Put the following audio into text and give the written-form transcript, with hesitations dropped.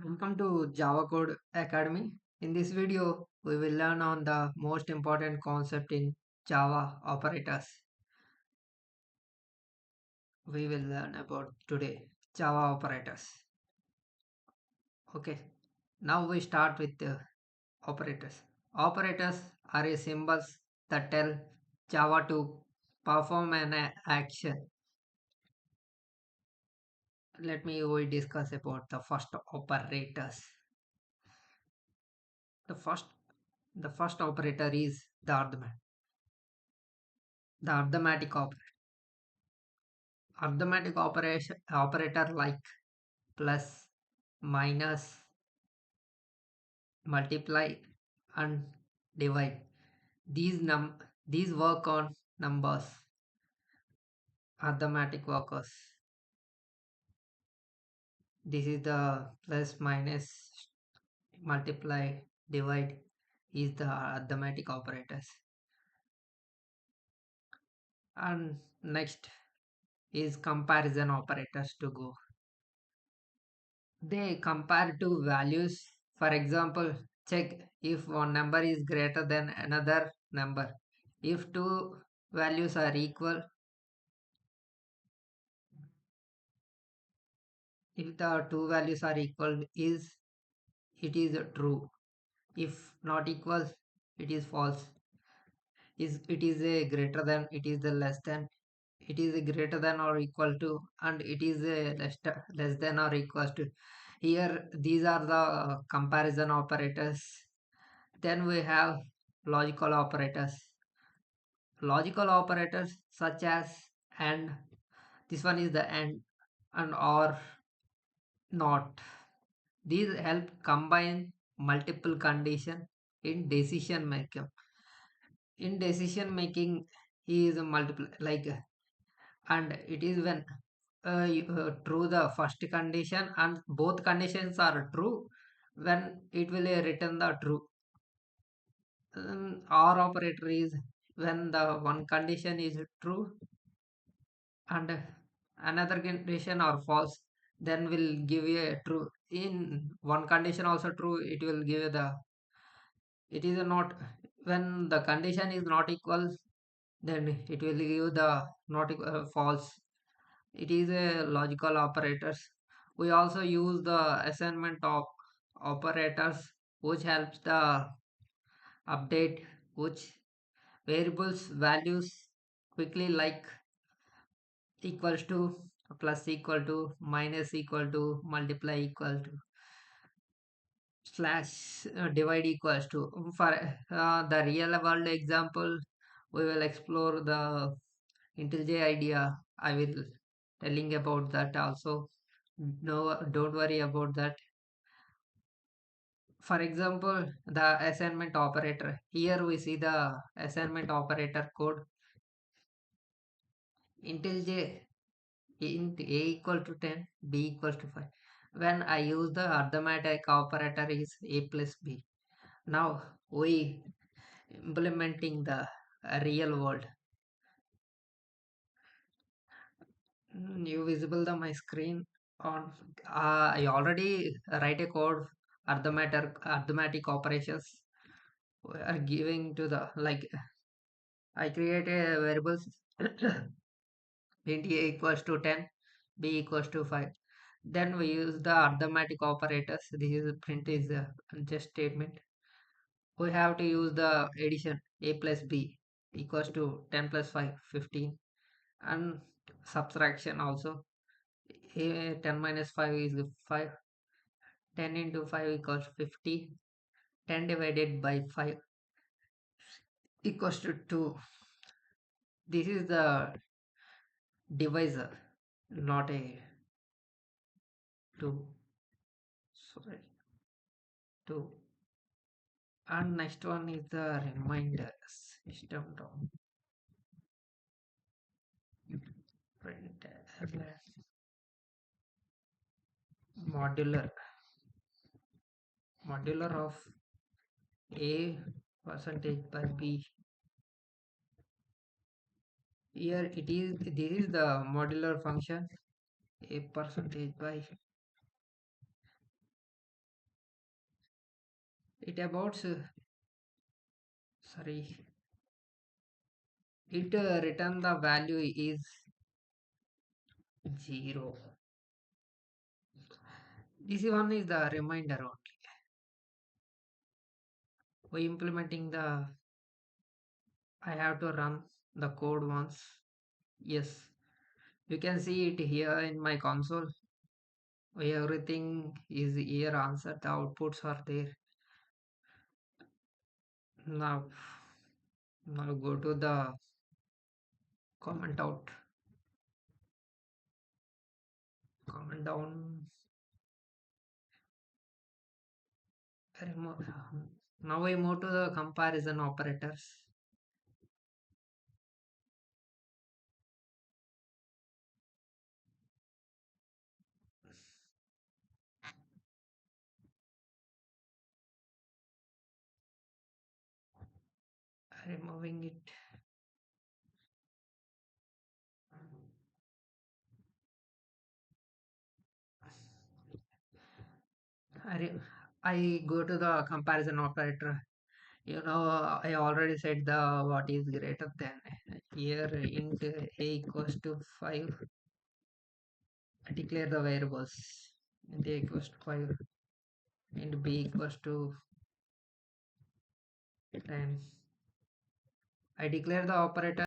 Welcome to Java Code Academy. In this video, we will learn on the most important concept in Java operators. We will learn about today Java operators. Okay, now we start with the operators. Operators are a symbols that tell Java to perform an action. Let me we discuss about the first operators. The first the first operator is the arithmetic operator. Arithmetic operator like plus, minus, multiply, and divide. These work on numbers. Arithmetic workers. This is the plus, minus, multiply, divide is the arithmetic operators. And next is comparison operators to go. They compare two values. For example, check if one number is greater than another number. If two values are equal, if the two values are equal, it is true. If not equal, it is false. Is it is a greater than, it is the less than, it is a greater than or equal to, and it is a less than or equal to. Here, these are the comparison operators. Then we have logical operators. Logical operators such as and, this one is the and or not. These help combine multiple condition in decision making. In decision making is a multiple like and it is when true the first condition and both conditions are true, when it will return the true. Or operator is when the one condition is true and another condition are false, then will give you a true. In one condition also true, it will give you the, it is a not, when the condition is not equal, then it will give the not equal, false. It is a logical operators. We also use the assignment of operators, which helps the update which variables values quickly, like equals to, plus equal to, minus equal to, multiply equal to, slash divide equals to. For the real world example, we will explore the IntelliJ idea. I will telling about that also. No, don't worry about that. For example, the assignment operator. Here we see the assignment operator code. IntelliJ int a equal to 10, b equals to 5. When I use the arithmetic operator is a plus b. Now we implementing the real world. You visible the my screen on. I already write a code arithmetic operations. We are giving to the like I create a variables int a equals to 10, b equals to 5. Then we use the arithmetic operators. This is print is a just statement. We have to use the addition a plus b equals to 10 plus 5, 15, and subtraction also. 10 minus 5 is 5. 10 into 5 equals 50. 10 divided by 5 equals to 2. This is the divisor, not a 2. Sorry, 2. And next one is the reminder system down. Print modular modular of a percentage by b. Here it is, this is the modular function, a percentage by it about sorry, it return the value is 0. This one is the reminder only. We implementing the, I have to run the code once. Yes, you can see it here in my console. Everything is here answered. The outputs are there. Now, now go to the comment out, comment down, remove. Now we move to the comparison operators. Removing it. I go to the comparison operator. I already said the what is greater than. Here int a equals to 5. I declare the variables. Int a equals to 5. Int b equals to 10. I declare the operator